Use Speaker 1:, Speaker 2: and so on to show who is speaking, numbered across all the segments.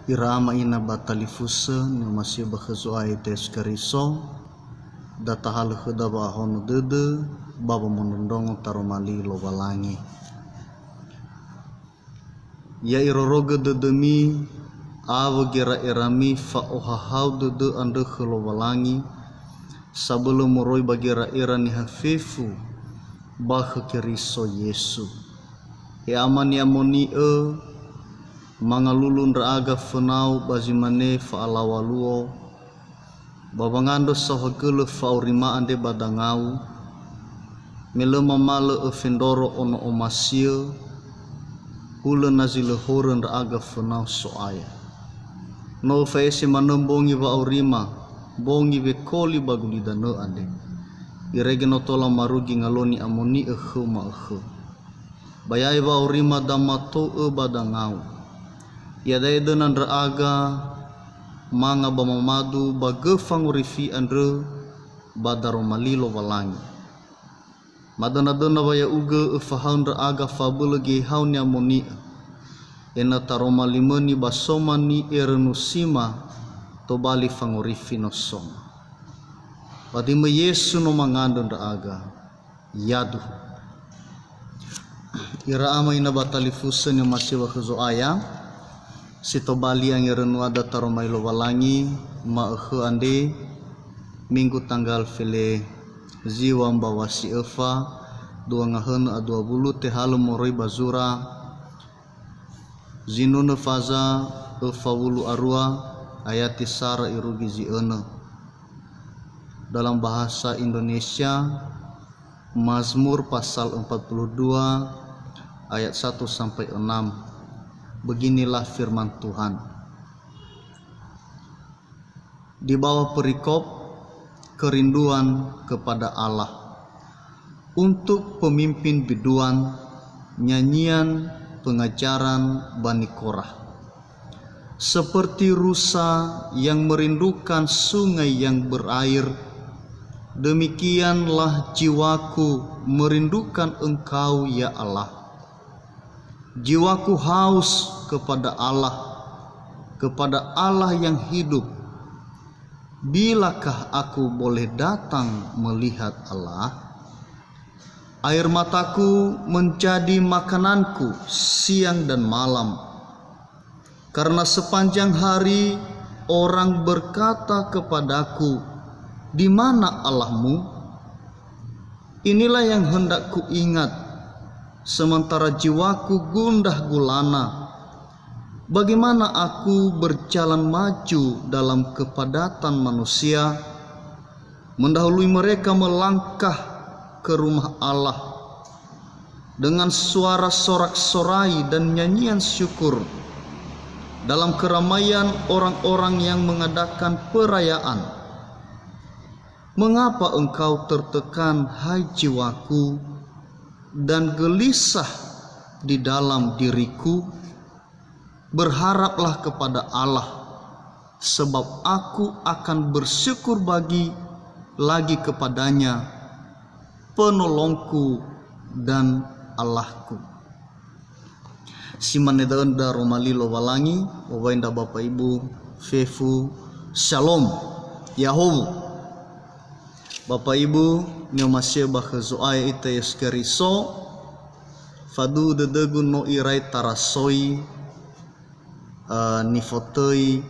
Speaker 1: Irama ina batalifusa ni masih bakhazu aites kariso data hal khuda bahon dede baba menundong taromali lobalangi ya iroroga dedemi awa gira irami fa ohahau dede ande lobalangi sebelum moroi bagira irani hafifu bah keriso Yesu ya aman ya moni mangalulun raaga fenau bazimane fa alawaluo babangando sahagele fa urima ande badangau melema male fendoro ono omasio hula nazile horen raaga fenau soaya no faese manembongi ba urima bongi be koli baguli dano ande iregeno tola marugi ngaloni amoni ma bayai ba urima damato badangau ya dai denan raaga manga bamamadu bagefang urifi andre badaro malilo walangi madana dana baya uga fahaun raaga fabulegi haunya moni ena taroma limeni basomani erenusima to bali fangurifi no soma padime Yesu no mangandon raaga yadu ira ama ina batalifusen yang masih wakhuzo ayam sito bali ang irenu ada taromai lo walangi maakhu ande minggu tanggal file ziwa mbawasi eva dua ngahen a 20 te halu moroi bazura zinuna faza eva wulu arua ayati sara irugi ziene dalam bahasa Indonesia Mazmur pasal 42 ayat 1 sampai 6. Beginilah firman Tuhan. Di bawah perikop kerinduan kepada Allah. Untuk pemimpin biduan nyanyian pengajaran Bani Korah. Seperti rusa yang merindukan sungai yang berair, demikianlah jiwaku merindukan Engkau ya Allah. Jiwaku haus kepada Allah yang hidup. Bilakah aku boleh datang melihat Allah? Air mataku menjadi makananku siang dan malam. Karena sepanjang hari orang berkata kepadaku, di mana Allahmu? Inilah yang hendak ku ingat. Sementara jiwaku gundah gulana, bagaimana aku berjalan maju dalam kepadatan manusia, mendahului mereka melangkah ke rumah Allah dengan suara sorak-sorai dan nyanyian syukur dalam keramaian orang-orang yang mengadakan perayaan. Mengapa engkau tertekan, hai jiwaku, dan gelisah di dalam diriku? Berharaplah kepada Allah, sebab aku akan bersyukur lagi kepadanya, penolongku dan Allahku. Simanedaan da romalilo walangi, wawainda Bapak Ibu, Fefu, Shalom, Yahoo. Bapak Ibu, nyomasya bakhazoaya ita yaskariso fadu dedegun no irai tarasoi nifotoi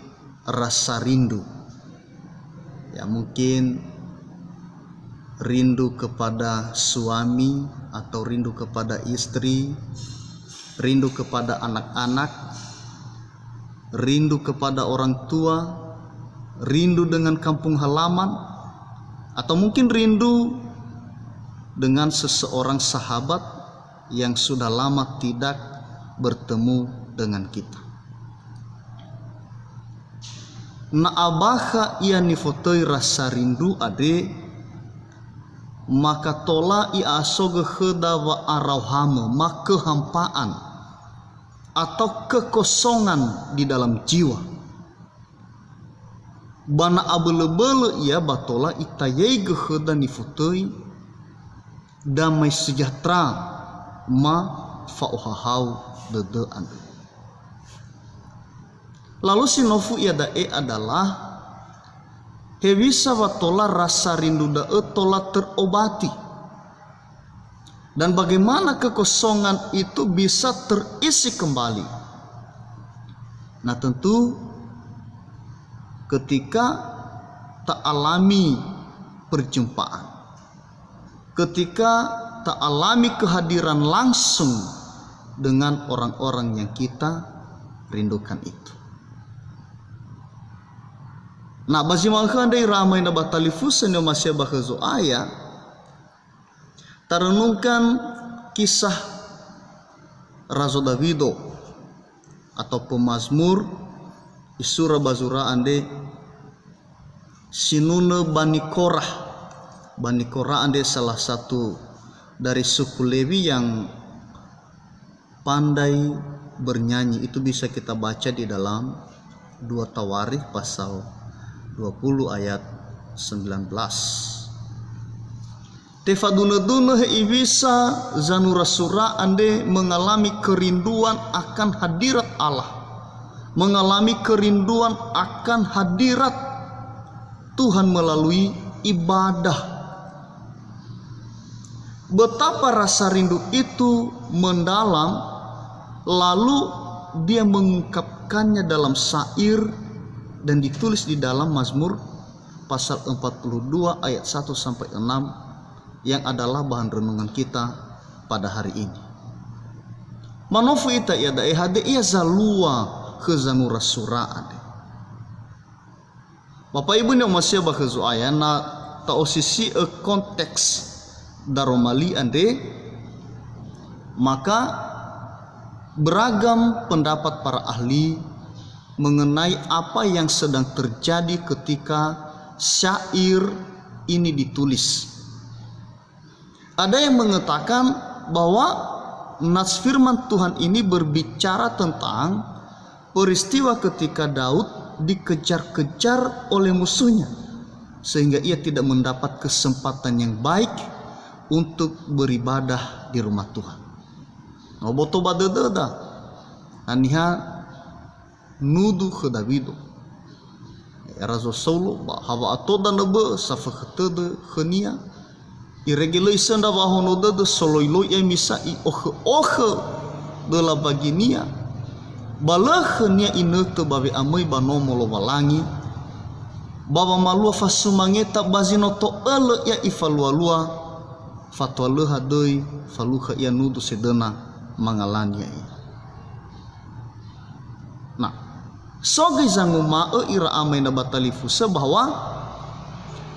Speaker 1: rasa rindu. Ya mungkin rindu kepada suami atau rindu kepada istri, rindu kepada anak-anak, rindu kepada orang tua, rindu dengan kampung halaman, atau mungkin rindu dengan seseorang sahabat yang sudah lama tidak bertemu dengan kita. Na abaha ia nifotoi rasa rindu ade, maka tola ia asoge heda wa arauhame, maka kehampaan atau kekosongan di dalam jiwa. Bana abele-bele ia batola itayai geheda nifotoi damai sejahtera ma fauhahau dedean. Lalu sinofu iadae adalah hebisa watola rasa rindu dae tola terobati. Dan bagaimana kekosongan itu bisa terisi kembali. Nah tentu ketika tak alami perjumpaan, ketika tak alami kehadiran langsung dengan orang-orang yang kita rindukan itu. Nah bagi maka dari ramai na batalifusan yang masih bahazu ayat, tarenungkan kisah Raja Davido atau pemazmur isura bazura ande sinune Bani Korah. Bani Korah ande salah satu dari suku Lewi yang pandai bernyanyi. Itu bisa kita baca di dalam 2 Tawarikh pasal 20 ayat 19. Tefaduna-duna ibisa zanura sura ande mengalami kerinduan akan hadirat Allah, mengalami kerinduan akan hadirat Tuhan melalui ibadah. Betapa rasa rindu itu mendalam, lalu dia mengungkapkannya dalam syair dan ditulis di dalam Mazmur pasal 42 ayat 1 sampai 6 yang adalah bahan renungan kita pada hari ini. Manofu ita ya dae hade ia zalua ke zanura suraan. Bapak Ibu yang masih bahazu ayat na taosisi konteks daromali ande, maka beragam pendapat para ahli mengenai apa yang sedang terjadi ketika syair ini ditulis. Ada yang mengatakan bahwa nas firman Tuhan ini berbicara tentang peristiwa ketika Daud dikejar-kejar oleh musuhnya, sehingga ia tidak mendapat kesempatan yang baik untuk beribadah di rumah Tuhan. Oboto badededa aniha nudu ke Davido Raja Saulo hawa atoda nebe safakatede khania irregulation da bahono de soloilo ya misa I ohe de la baginia balahnya inete babe amai banomo lo walangi baba malua fasumangeta bazino to ele ya ifalualua fatwa leha deui faluha ya nudu sedena mangalania. Nah, sogai zanguma ira amaina batalifusa bahwa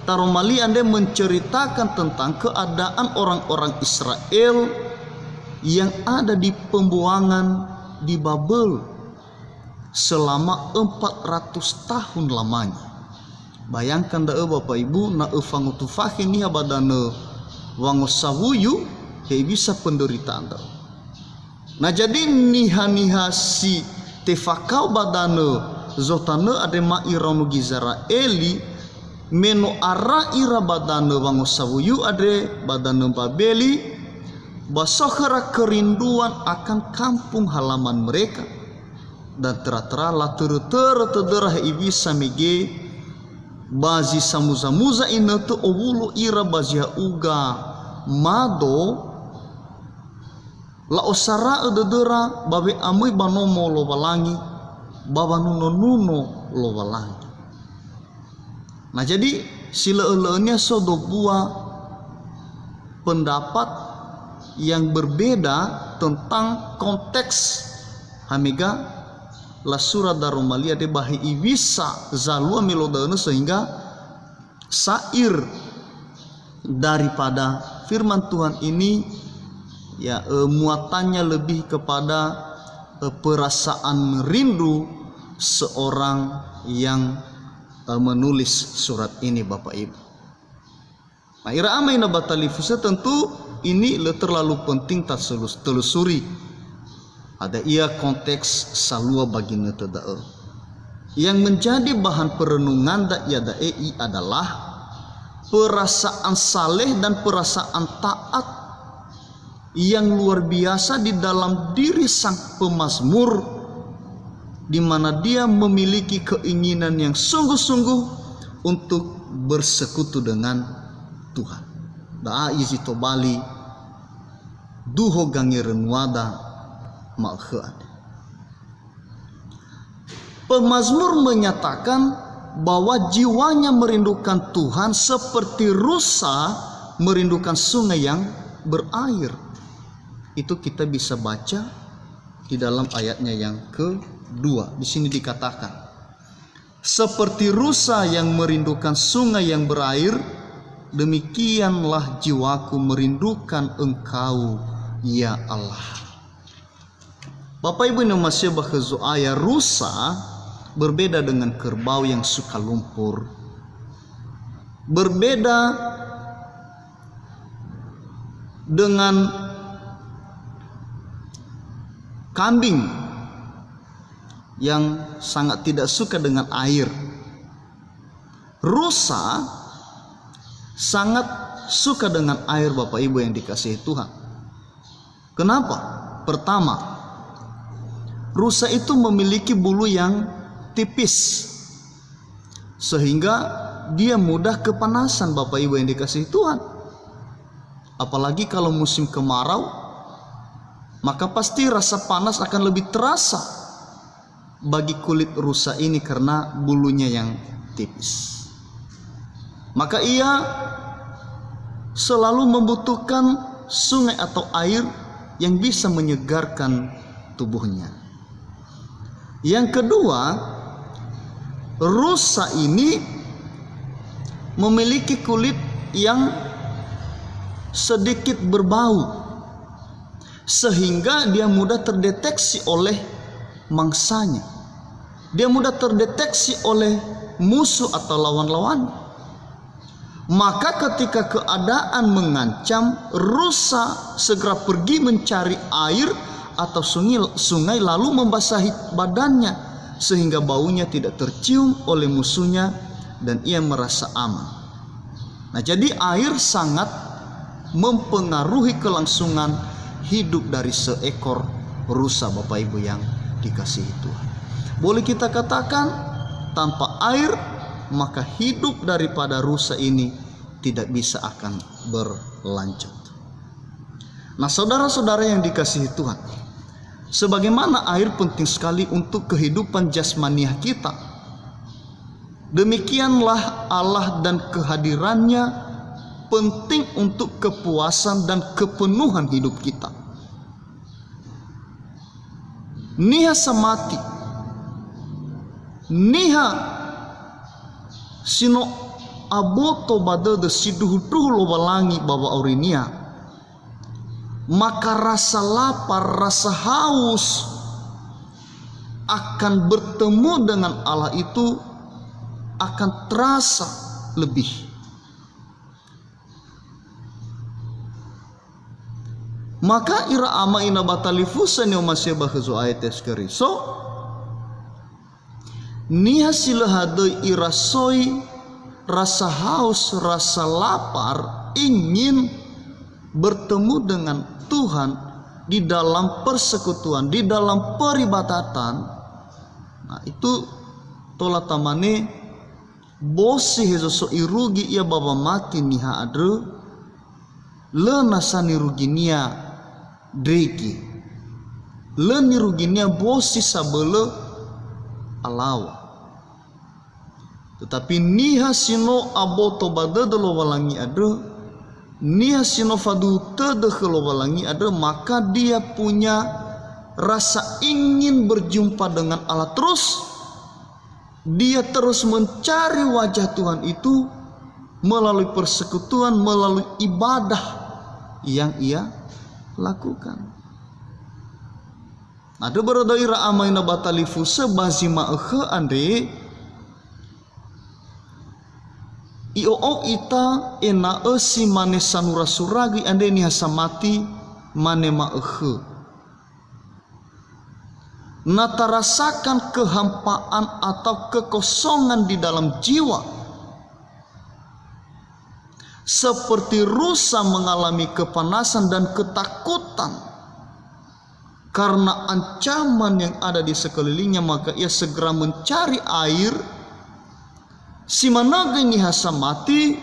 Speaker 1: Taromali ande menceritakan tentang keadaan orang-orang Israel yang ada di pembuangan di Babel selama 400 tahun lamanya. Bayangkan dah Bapak Ibu na efangutufahi ni abadana wangosawuyu he bisa penderitaan dah. Nah jadi niha si tefakau badana zotana ade ma iranu gizara eli meno ara ira badana wangosawuyu ade badana babeli basohara kerinduan akan kampung halaman mereka dan tera-tera la tera ibisa mege bazi samuza ina tu owulu ira bazia uga mado la osara ededera babe amui banomo lo walangi baba nuno lo walangi. Nah jadi sila-elenya sodo buah pendapat yang berbeda tentang konteks hamiga la surah darumalia de bahi ibisa zalua melodana sehingga sair daripada firman Tuhan ini ya muatannya lebih kepada perasaan rindu seorang yang menulis surat ini Bapak Ibu. Nah, ira amaina batalifusa tentu ini terlalu penting tak telusuri. Ada ia konteks salua baginda tadae. Yang menjadi bahan perenungan da'i adalah perasaan saleh dan perasaan taat yang luar biasa di dalam diri sang pemazmur di mana dia memiliki keinginan yang sungguh-sungguh untuk bersekutu dengan Tuhan. Daa izi to bali duho gangiren wada malhean. Pemazmur menyatakan bahwa jiwanya merindukan Tuhan seperti rusa merindukan sungai yang berair. Itu kita bisa baca di dalam ayatnya yang kedua. Di sini dikatakan, seperti rusa yang merindukan sungai yang berair, demikianlah jiwaku merindukan Engkau, ya Allah. Bapak Ibu yang masih bahaya, rusa berbeda dengan kerbau yang suka lumpur. Berbeda dengan kambing yang sangat tidak suka dengan air. Rusa sangat suka dengan air, Bapak Ibu yang dikasihi Tuhan. Kenapa? Pertama, rusa itu memiliki bulu yang tipis sehingga dia mudah kepanasan, Bapak Ibu yang dikasihi Tuhan. Apalagi kalau musim kemarau, maka pasti rasa panas akan lebih terasa bagi kulit rusa ini karena bulunya yang tipis. Maka ia selalu membutuhkan sungai atau air yang bisa menyegarkan tubuhnya. Yang kedua, rusa ini memiliki kulit yang sedikit berbau, sehingga dia mudah terdeteksi oleh mangsanya. Dia mudah terdeteksi oleh musuh atau lawan-lawan. Maka ketika keadaan mengancam, rusa segera pergi mencari air atau sungai lalu membasahi badannya sehingga baunya tidak tercium oleh musuhnya dan ia merasa aman. Nah, jadi air sangat mempengaruhi kelangsungan hidup dari seekor rusa, Bapak Ibu yang dikasihi Tuhan. Boleh kita katakan tanpa air maka hidup daripada rusa ini tidak bisa akan berlanjut. Nah, saudara-saudara yang dikasihi Tuhan, sebagaimana air penting sekali untuk kehidupan jasmaniah kita, demikianlah Allah dan kehadirannya penting untuk kepuasan dan kepenuhan hidup kita. Niha samati, niha sino aboto badede siduh-duh lo balangi bawa aurinia, maka rasa lapar, rasa haus akan bertemu dengan Allah itu akan terasa lebih. Maka ira ama ina batalifusan yang masih bahazu ayat eskeriso niha silahadoi irasoi rasa haus, rasa lapar, ingin bertemu dengan Tuhan di dalam persekutuan, di dalam peribadatan. Nah, itu tola tamane bosi hezoso irugi ia baba mati niha adre lenasani ruginia dreki leni ruginia bosi sabele alawa. Tetapi niha sino aboto badede lo walangi ade, niha sino fadu tede lo walangi ade, maka dia punya rasa ingin berjumpa dengan Allah terus. Dia terus mencari wajah Tuhan itu melalui persekutuan, melalui ibadah yang ia lakukan. Ada beradaira amaina batalifu sebazima ehe ande ioo ita ena esi mane sanura suragi ande ni hasamati mane ma ehe. Nata rasakan kehampaan atau kekosongan di dalam jiwa, seperti rusa mengalami kepanasan dan ketakutan karena ancaman yang ada di sekelilingnya, maka ia segera mencari air. Si managa ini hasa mati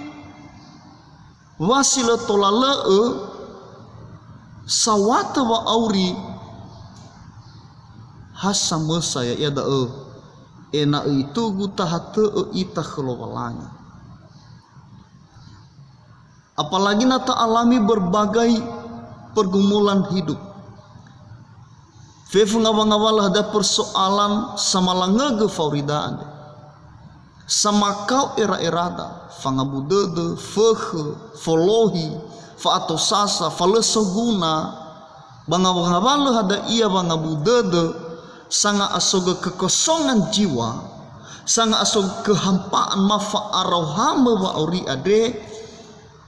Speaker 1: wasila tolalee sawata wa auri hasa mesaya ia dae ena itu gutahate ita kelowalangi. Apalagi nata alami berbagai pergumulan hidup. Fefu ngawang-ngawal ada persoalan sama langege fauridaan. Sama kau era-erada fangabudede fehe folohi fa atau sasa falesoguna bangawang-ngawal ada ia bangabudede sanga asoga kekosongan jiwa, sanga asoga kehampaan mafa arohame wa ori ade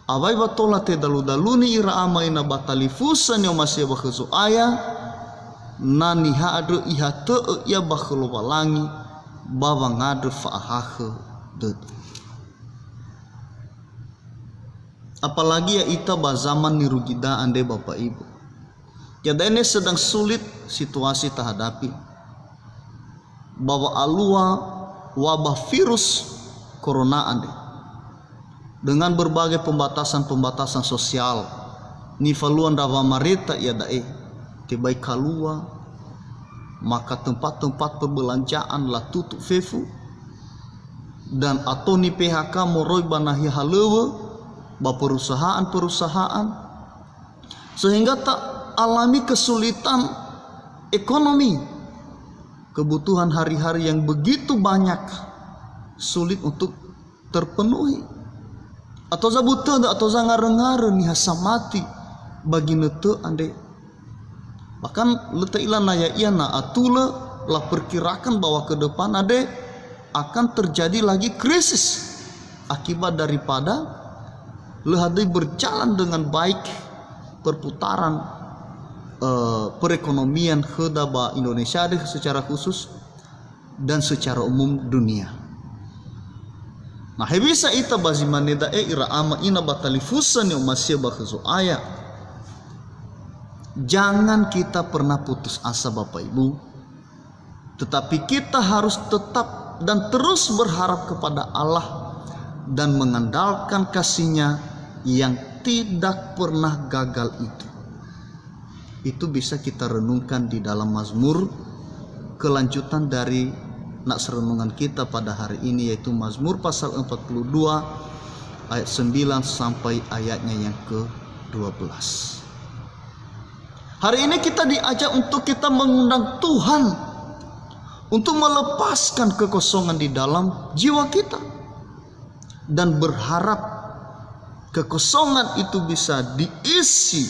Speaker 1: awai batola te dalu-daluni ira amaina batalifusan yang masih bakhezu aya nani haade iha teu ia bakhelo walangi bawa ngade fa'ahahe ded. Apalagi ya ita bazaman nirugida ande Bapak Ibu. Jadi ini sedang sulit situasi terhadapi bahwa alua wabah virus corona ande dengan berbagai pembatasan sosial nifaluan dawa marita ya dae tibai kalua, maka tempat-tempat perbelanjaan lah tutup fefu dan atau ni PHK moroi banahi halewe ba perusahaan sehingga tak alami kesulitan ekonomi, kebutuhan hari-hari yang begitu banyak sulit untuk terpenuhi atau zabuta atau zangar-ngare ni hasa mati bagi nete ande. Bahkan letak ilana ya iana atula lah perkirakan bahwa ke depan ade akan terjadi lagi krisis akibat daripada lehadai berjalan dengan baik perputaran perekonomian kedaba Indonesia deh secara khusus dan secara umum dunia. Nah hebisa ita bazimaneda ira ama ina batalifusan yang masih bakhezu aya. Jangan kita pernah putus asa Bapak Ibu, tetapi kita harus tetap dan terus berharap kepada Allah dan mengandalkan kasih-Nya yang tidak pernah gagal itu. Itu bisa kita renungkan di dalam Mazmur kelanjutan dari nak serenungan kita pada hari ini, yaitu Mazmur pasal 42 ayat 9 sampai ayatnya yang ke-12. Hari ini kita diajak untuk kita mengundang Tuhan untuk melepaskan kekosongan di dalam jiwa kita dan berharap kekosongan itu bisa diisi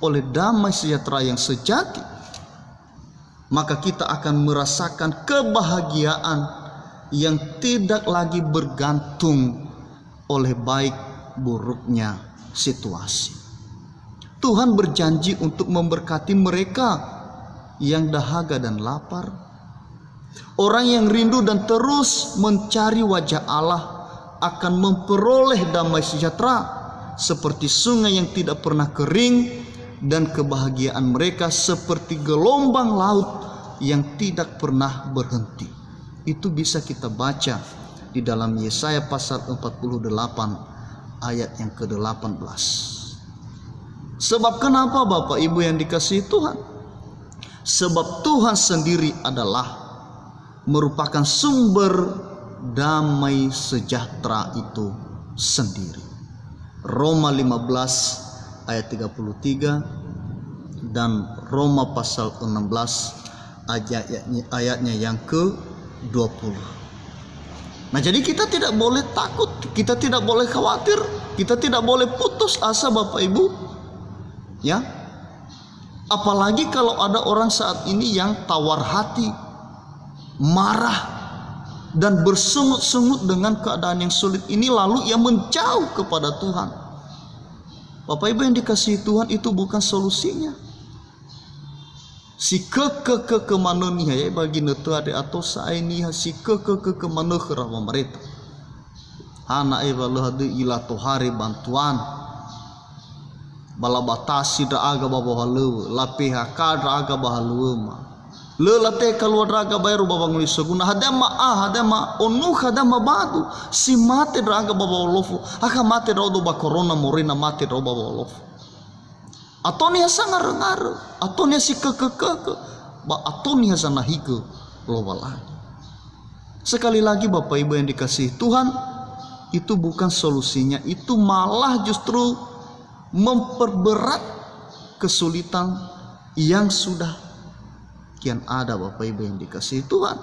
Speaker 1: oleh damai sejahtera yang sejati. Maka kita akan merasakan kebahagiaan yang tidak lagi bergantung oleh baik buruknya situasi. Tuhan berjanji untuk memberkati mereka yang dahaga dan lapar. Orang yang rindu dan terus mencari wajah Allah akan memperoleh damai sejahtera seperti sungai yang tidak pernah kering, dan kebahagiaan mereka seperti gelombang laut yang tidak pernah berhenti. Itu bisa kita baca di dalam Yesaya pasal 48 ayat yang ke-18. Sebab kenapa Bapak Ibu yang dikasihi Tuhan? Sebab Tuhan sendiri adalah merupakan sumber damai sejahtera itu sendiri. Roma 15 ayat 33 dan Roma pasal 16 ayatnya yang ke-20. Nah, jadi kita tidak boleh takut, kita tidak boleh khawatir, kita tidak boleh putus asa Bapak Ibu. Ya, apalagi kalau ada orang saat ini yang tawar hati, marah, dan bersungut-sungut dengan keadaan yang sulit ini, lalu ia menjauh kepada Tuhan. Bapak Ibu yang dikasihi Tuhan, itu bukan solusinya. Si ke mana nih ya bagi netu ade atau saya nih si ke mana kerawa mereka. Anak evaluasi ila tohari bantuan. bala batasi da aga babawa lewe, la PHK da aga bahaluwe ma. Le late keluar raga bayru babang li seguna hadama hadama onu hadama badu si mate da aga babawa lofu aka mate da do ba corona morina mate da babawa lofu. Atonia sangar ngar, atonia si ke ba atonia sana hike loba lagi. Sekali lagi Bapak Ibu yang dikasihi Tuhan, itu bukan solusinya, itu malah justru memperberat kesulitan yang sudah kian ada Bapak Ibu yang dikasihi Tuhan.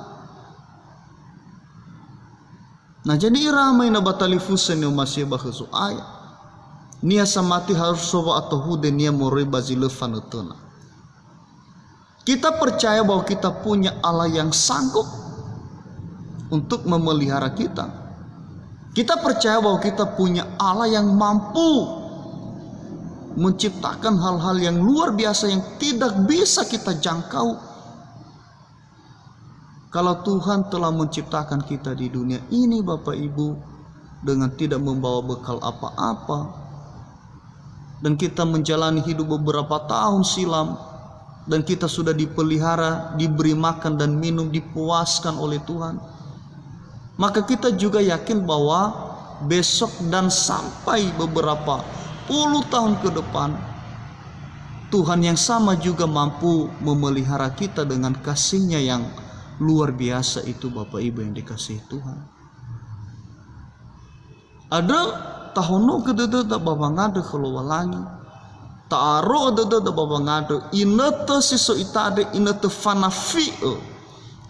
Speaker 1: Nah jadi iramai na batalifusen yang masih bahasu ayat. Nia samati harus soba atau hude nia moroi bazile fanutuna. Kita percaya bahwa kita punya Allah yang sanggup untuk memelihara kita. Kita percaya bahwa kita punya Allah yang mampu menciptakan hal-hal yang luar biasa yang tidak bisa kita jangkau. Kalau Tuhan telah menciptakan kita di dunia ini Bapak Ibu dengan tidak membawa bekal apa-apa, dan kita menjalani hidup beberapa tahun silam, dan kita sudah dipelihara, diberi makan dan minum, dipuaskan oleh Tuhan, maka kita juga yakin bahwa besok dan sampai beberapa puluh tahun ke depan Tuhan yang sama juga mampu memelihara kita dengan kasih-Nya yang luar biasa itu Bapak Ibu yang dikasihi Tuhan. Ada tahono kedede da babangade kelualangi. Taaro kedede da babangade inete siso itade inete fanafi.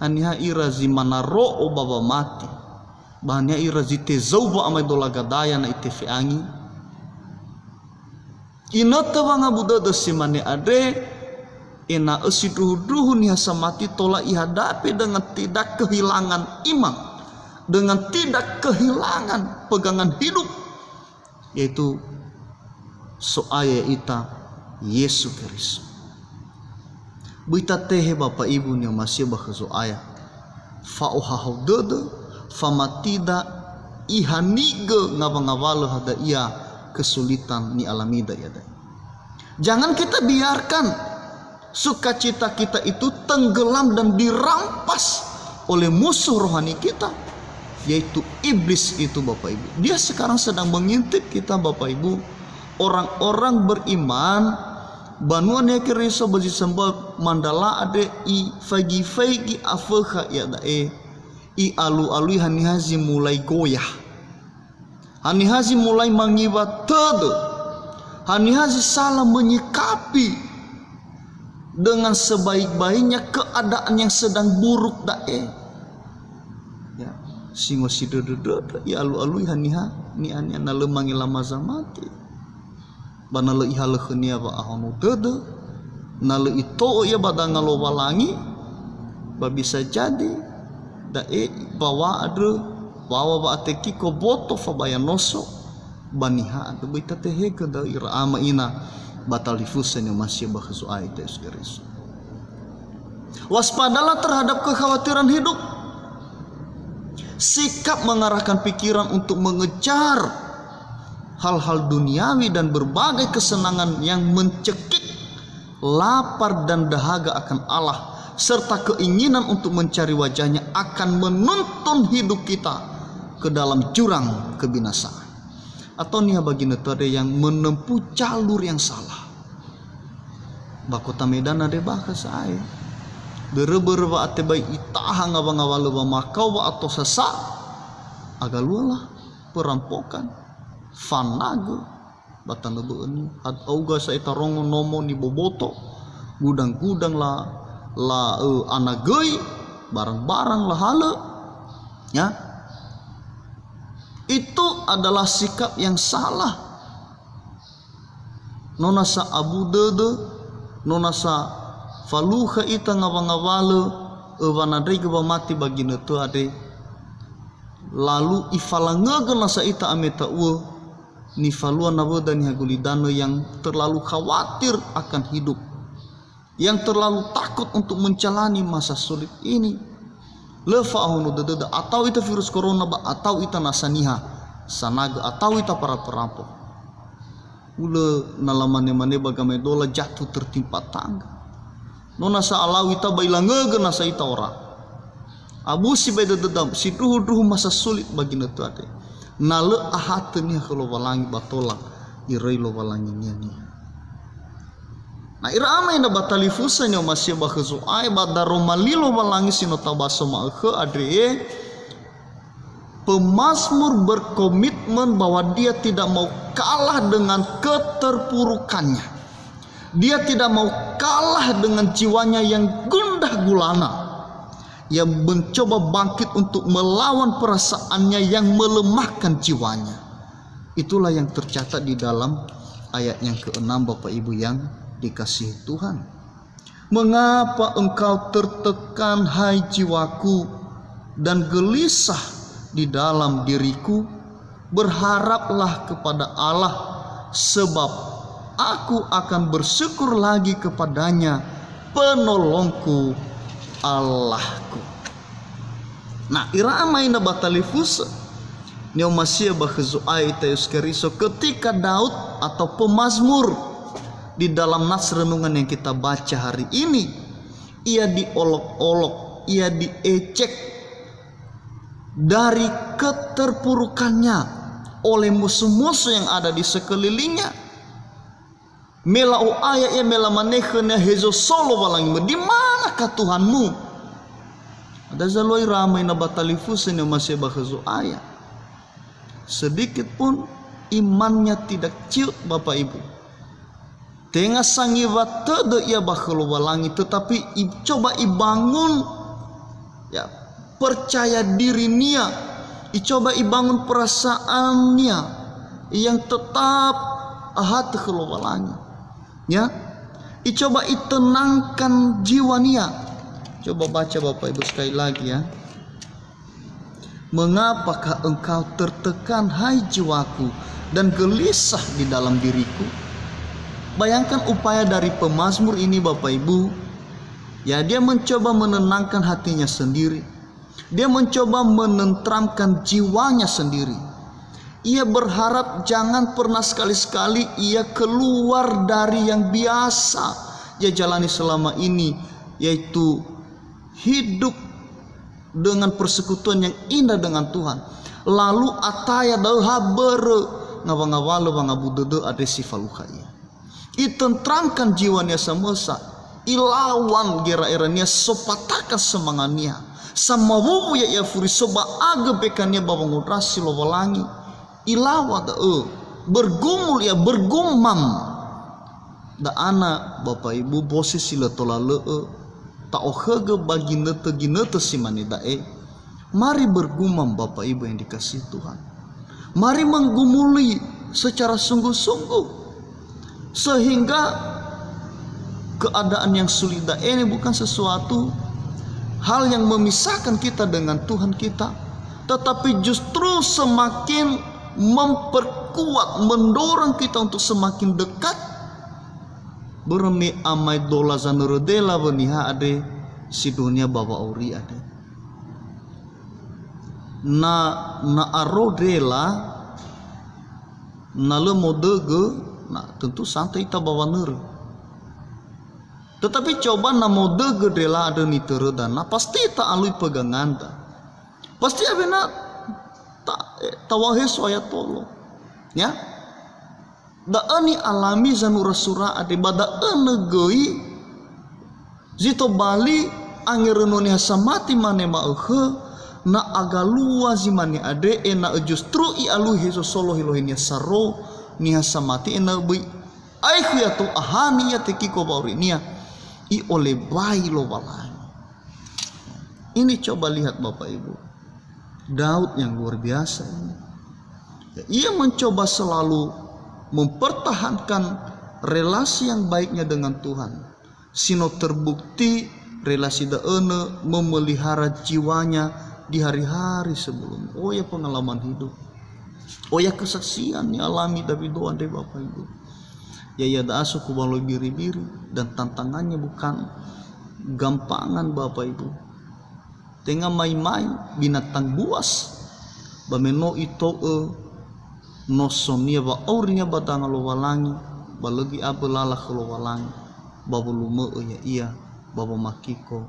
Speaker 1: Aniha irazi manaro o baba mati. Bahnya irazi tezauba amai dolagadaya na itefi angi. Inete wanga budede simane ade ina esiduhu nia samati tola ihadapi dengan tidak kehilangan iman, dengan tidak kehilangan pegangan hidup, yaitu soaya ita Yesus Kristus. Buita tehe Bapak Ibu nia masih bahasu ayah fauhahau dede famatida ihanige ngabangawalo hada ia kesulitan ni alamida ya. Jangan kita biarkan sukacita kita itu tenggelam dan dirampas oleh musuh rohani kita, yaitu iblis itu Bapak Ibu. Dia sekarang sedang mengintip kita Bapak Ibu, orang-orang beriman banuan ya kiriso baji sembah mandala ade i fagi afekha ya dae i alu-alui hanihazi mulai goyah, hanihazi mulai mengibat tede, hanihazi salah menyikapi dengan sebaik-baiknya keadaan yang sedang buruk dae. Ya, singo si dede ya alu-alui haniha ni ania na lemangi lama zamati. Bana le iha lehenia ba ahonu dede na le ito ya badang ngalowalangi ba bisa jadi dae bawa ade bawa ba ateki ko boto fa bayanoso baniha ade bita tehe ke daira ama ina batalifusen yang masih bahasu ayat Yesus. Waspadalah terhadap kekhawatiran hidup. Sikap mengarahkan pikiran untuk mengejar hal-hal duniawi dan berbagai kesenangan yang mencekik lapar dan dahaga akan Allah, serta keinginan untuk mencari wajahnya akan menuntun hidup kita ke dalam jurang kebinasaan. Atau nih bagi netade yang menempuh jalur yang salah. Bakota Medan ada bahasa saya. Bereba ate bayi itaha ngawang-ngawal ba makau atau sesak. Agalulah perampokan, fanago, batan lebeuni. Had auga sa ita rongo nomo ni boboto, gudang-gudang la anagei, barang-barang lah hale. Ya. Itu adalah sikap yang salah. Nona sa abu dede, nona sa faluha ita ngawang-ngawale ewanadai geba mati bagi netu ade. Lalu ifalangega nasa ita ameta uwe ni falua nawe dan hagulidano yang terlalu khawatir akan hidup, yang terlalu takut untuk menjalani masa sulit ini. Lefa ahunu dede atau ita virus corona ba atau ita nasaniha sanaga atau ita para perampok. ula nalamane-mane bagamai dola jatuh tertimpa tangga. Nona sa alawi ta bailang ngege nasa ita ora. Abu si beda dedam si duhu masa sulit bagi netu ade. Nale ahatnya kalau walangi batolak irai lo walangi nia. Nah iramai na batali fusanya masih bakhezu ai badaro malilo walangi sino tabaso maakhe adre. Pemazmur berkomitmen bahwa dia tidak mau kalah dengan keterpurukannya. Dia tidak mau kalah dengan jiwanya yang gundah gulana, yang mencoba bangkit untuk melawan perasaannya yang melemahkan jiwanya. Itulah yang tercatat di dalam ayat yang ke-6 Bapak Ibu yang dikasihi Tuhan. Mengapa engkau tertekan hai jiwaku dan gelisah di dalam diriku? Berharaplah kepada Allah, sebab aku akan bersyukur lagi kepadanya, penolongku, Allahku. Nah iramai na batalifus neomasia bakhezu ai tayus keriso ketika Daud atau pemazmur di dalam nas renungan yang kita baca hari ini, ia diolok-olok, ia diecek dari keterpurukannya oleh musuh-musuh yang ada di sekelilingnya. Melau ayat ya melamanehnya hezo solo walangi, di manakah Tuhanmu? Ada zaloi ramai na batalifus yang masih bakhezu ayat. Sedikit pun imannya tidak ciut Bapak Ibu. Tengah sangiwa tede ia bakhelu walangi, tetapi coba ibangun ya percaya diri nia, coba ibangun perasaannya yang tetap hati kelualannya, ya, coba itenangkan jiwa nia. Coba baca Bapak Ibu sekali lagi ya. Mengapakah engkau tertekan hai jiwaku dan gelisah di dalam diriku? Bayangkan upaya dari pemazmur ini Bapak Ibu, ya dia mencoba menenangkan hatinya sendiri. Dia mencoba menenteramkan jiwanya sendiri. Ia berharap jangan pernah sekali-sekali ia keluar dari yang biasa dia jalani selama ini, yaitu hidup dengan persekutuan yang indah dengan Tuhan. Lalu ataya dauha bere ngawangawalo bangabudede ade sifaluka ia. Itentramkan jiwanya semesa, ilawan gera-eranya sopatakan semangannya. Sama wubu ya ia furi soba aga bekannya babang udrasi lo walangi ilawa da bergumul ya bergumam da ana Bapak Ibu posisi le tola le ta ohege bagi nete ginete simani da mari bergumam Bapak Ibu yang dikasihi Tuhan. Mari menggumuli secara sungguh-sungguh sehingga keadaan yang sulit da ini bukan sesuatu hal yang memisahkan kita dengan Tuhan kita, tetapi justru semakin memperkuat, mendorong kita untuk semakin dekat. Bermi amai dola zanurodela beniha ade si dunia bawa uri ade. Na arodela na le modege, na tentu santai ta bawa nur. Tetapi coba namo dege dela ada ni teredana pasti tak alui pegangan ta. Pasti abena tak tawahe soya tolo. Ya. Da ani alami zanura sura ade bada enegoi zito bali angerenoni hasamati mane maehe na agalua zimani ade ena justru i alu heso solo hilohinia saro ni hasamati ena bui aiku ya tu ahani ya teki ko baurinia i oleh bayi lo walangi. Ini coba lihat Bapak Ibu, Daud yang luar biasa ini. Ia mencoba selalu mempertahankan relasi yang baiknya dengan Tuhan. Sino terbukti relasi daene memelihara jiwanya di hari-hari sebelum. Oh ya pengalaman hidup. Oh ya kesaksian yang alami dari doa deh Bapak Ibu. Ya da asuku balo biri-biri dan tantangannya bukan gampangan Bapak Ibu. Tengah main-main binatang buas bameno itu nosonia ba aurinya batang lo walangi balagi abelala lo walangi babulume ya iya baba makiko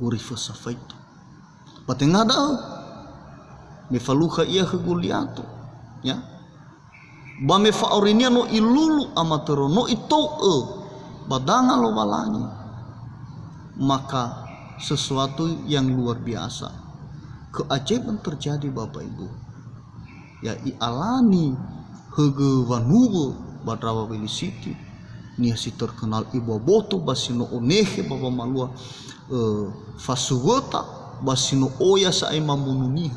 Speaker 1: urifa safaitu patengada mefaluha iya ke Goliato ya ba me fa aurinya no ilulu amatero no itou badanga lo walangi, maka sesuatu yang luar biasa keajaiban terjadi Bapak Ibu ya ialani hege wanuwe badrawa belisiti nia si terkenal ibu boto basino onehe baba malua fasuwota basino oya sae mamununia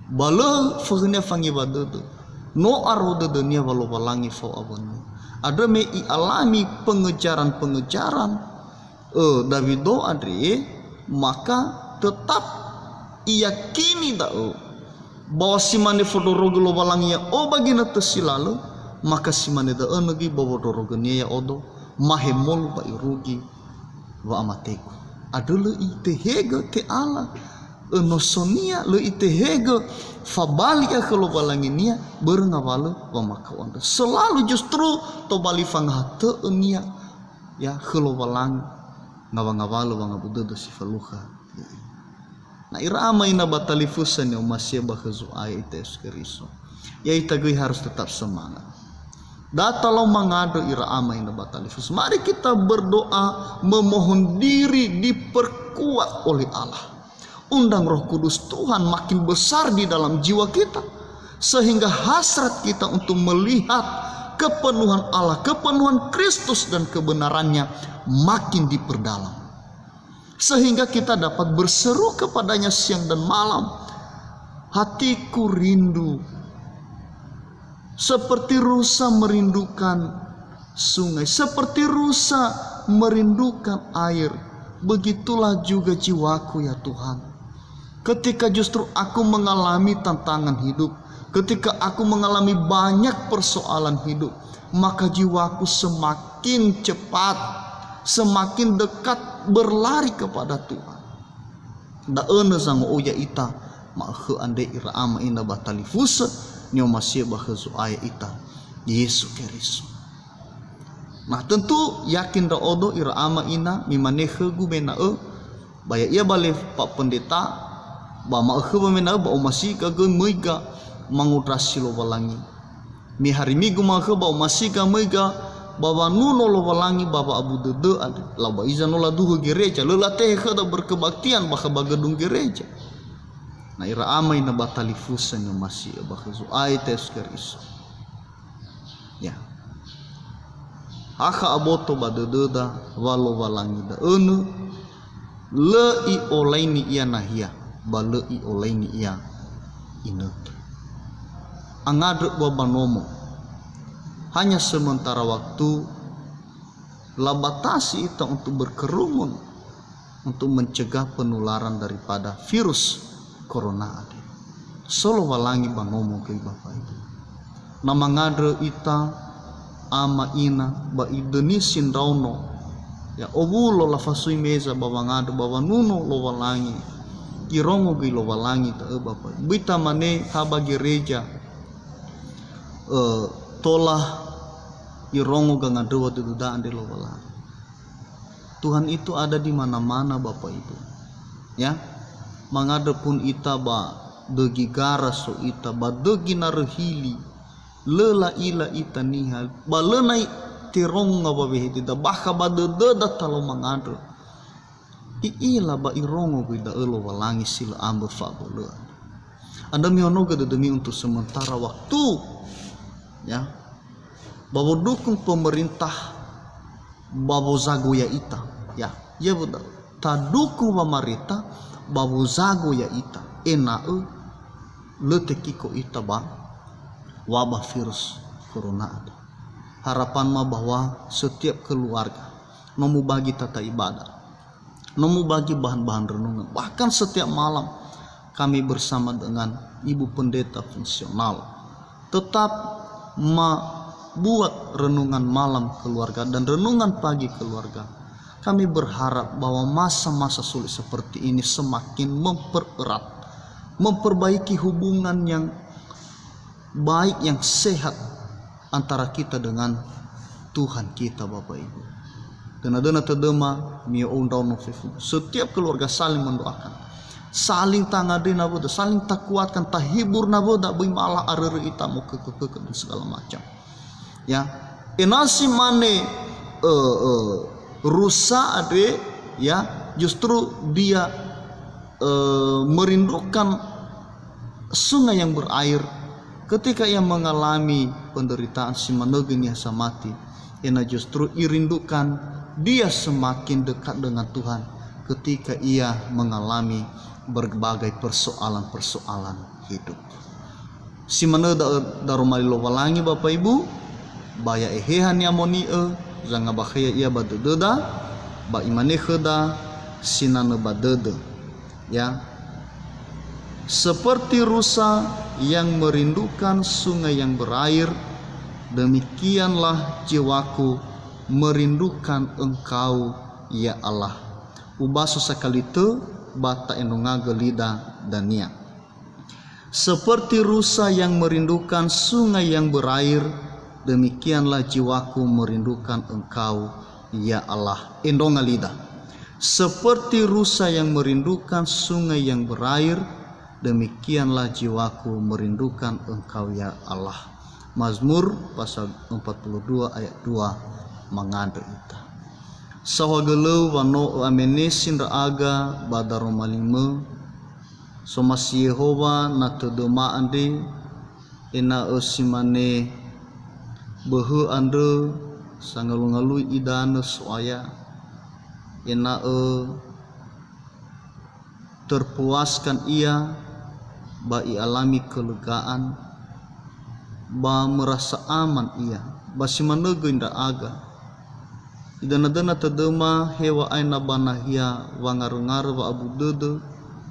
Speaker 1: bala fagnya fangi badede no arode dunia walau walangi fau abonu ada me ialami pengejaran Davido adri maka tetap iyakini dao bahwa si mane fodorogo lo walangi ya o bagina tesilalu maka si mane da enegi bawa dorogenia ya odo mahemol ba irugi wa amateku adulu itehega te ala enosonia lo itehega fabali ya kalau walanginia berengawalu wa maka onda selalu justru to bali fanghate enia ya kalau walang ngawangawalu wa ngabudu si faluha na irama ina batalifusan yang masih bahazu ayat keriso ya itagui harus tetap semangat data lo mangado irama ina batalifus mari kita berdoa memohon diri diperkuat oleh Allah undang Roh Kudus Tuhan makin besar di dalam jiwa kita sehingga hasrat kita untuk melihat kepenuhan Allah kepenuhan Kristus dan kebenarannya makin diperdalam sehingga kita dapat berseru kepadanya siang dan malam hatiku rindu seperti rusa merindukan sungai seperti rusa merindukan air begitulah juga jiwaku ya Tuhan ketika justru aku mengalami tantangan hidup ketika aku mengalami banyak persoalan hidup maka jiwaku semakin cepat semakin dekat berlari kepada Tuhan. Da ene sang oya ita ma he ande ira ama ina batalifusa nyo masih bahazu aya ita Yesus Kristus. Nah tentu yakin da odo ira ama ina mimanehe gubena baya ia bale pak pendeta ba ma he bamena ba masih ka ge meiga mangudrasi lo walangi mi hari minggu ma he ba masih ka meiga baba nuno lo walangi baba abu dede ada laba izan lo duhu gereja lo lateh kada berkebaktian bah bagedung gereja na ira amai na batalifusan yang masih bahazu aites keris ya aka aboto badededa walo walangi da enu le i olaini ia nahia bale i olaini ia ine angadre babanomo hanya sementara waktu labatasi itu untuk berkerumun untuk mencegah penularan daripada virus corona ada. Solo walangi banomo ke Bapak Ibu. Nama ngadre ita ama ina ba idenisin rauno ya obulo la fasui meza bawa ngadre bawa nuno lo walangi kirongo ge lo walangi ta Bapak Ibu. Bita mane haba gereja tolah irongo ganga dewa dudaan di lowala. Tuhan itu ada di mana-mana Bapak Ibu. Ya, mangada pun ita ba degi garas so ita ba degi narehili lela ila ita nihal ba lenai tirong ngaba behiti da baka ba dededa talo mangada. Iila ba irongo bida elo walangi sila ambe fa bole. Anda mionoga demi untuk sementara waktu. Ya, bahwa dukung pemerintah bahwa zago ya ita ya betul tak dukung pemerintah bahwa zago ya ita letekiko ita bang wabah virus corona ada harapan mah bahwa setiap keluarga nomu bagi tata ibadah nomu bagi bahan-bahan renungan bahkan setiap malam kami bersama dengan ibu pendeta fungsional tetap buat renungan malam keluarga dan renungan pagi keluarga. Kami berharap bahwa masa-masa sulit seperti ini semakin mempererat, memperbaiki hubungan yang baik yang sehat antara kita dengan Tuhan kita, Bapak Ibu. Dena tedema mio undau nofifu. Setiap keluarga saling mendoakan, saling tangadina boda, saling takuatkan, tahibur na boda, bui malah arere ita mau ke dan segala macam. Ya, enasi mane rusa ade, ya, justru dia merindukan sungai yang berair. Ketika ia mengalami penderitaan si manegenya samati, ia justru irindukan dia semakin dekat dengan Tuhan ketika ia mengalami berbagai persoalan-persoalan hidup. Si mana darumali lo walangi Bapak Ibu, baya ehehan yamoni zanga bahaya ia badededa, ba imane kheda sinane badede, ya. Seperti rusa yang merindukan sungai yang berair, demikianlah jiwaku merindukan Engkau, ya Allah. Ubasu sakalite bata enongaga lida dania. Seperti rusa yang merindukan sungai yang berair, demikianlah jiwaku merindukan Engkau, ya Allah. Endonga lida. Seperti rusa yang merindukan sungai yang berair, demikianlah jiwaku merindukan Engkau, ya Allah. Mazmur pasal 42 ayat 2 mangada ita. Sawagelo wano amenesin raaga badaro malime somasi Yehova na tedema ande ena osimane behu ande sangalungalui idana soaya ena terpuaskan ia, ba alami kelegaan, ba merasa aman ia, ba si manege inda aga. Idana-dana tedema hewa aina banahia wangar-ngar wa abu dede,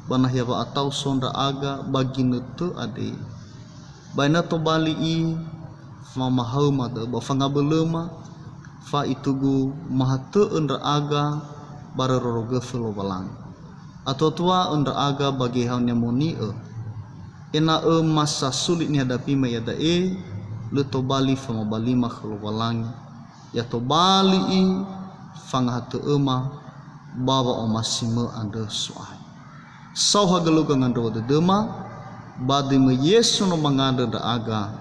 Speaker 1: banahia wa atau sonda aga bagi netu ade. Baina to bali i mamahau mada ba fangabelema fa itugu mahate undra aga bararoroge felo balang. Atau tua undra aga bagi haunya moni ena masa sulit ni hadapi mayada le to bali fama bali makhlo balang ya to bali i fang hatu ema bawa omasime ande suai sau hagalugang ando de dema badi me Yesu no manganda da aga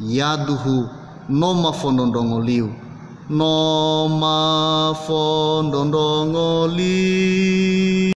Speaker 1: yaduhu noma fondondongoliu noma fondondongoli.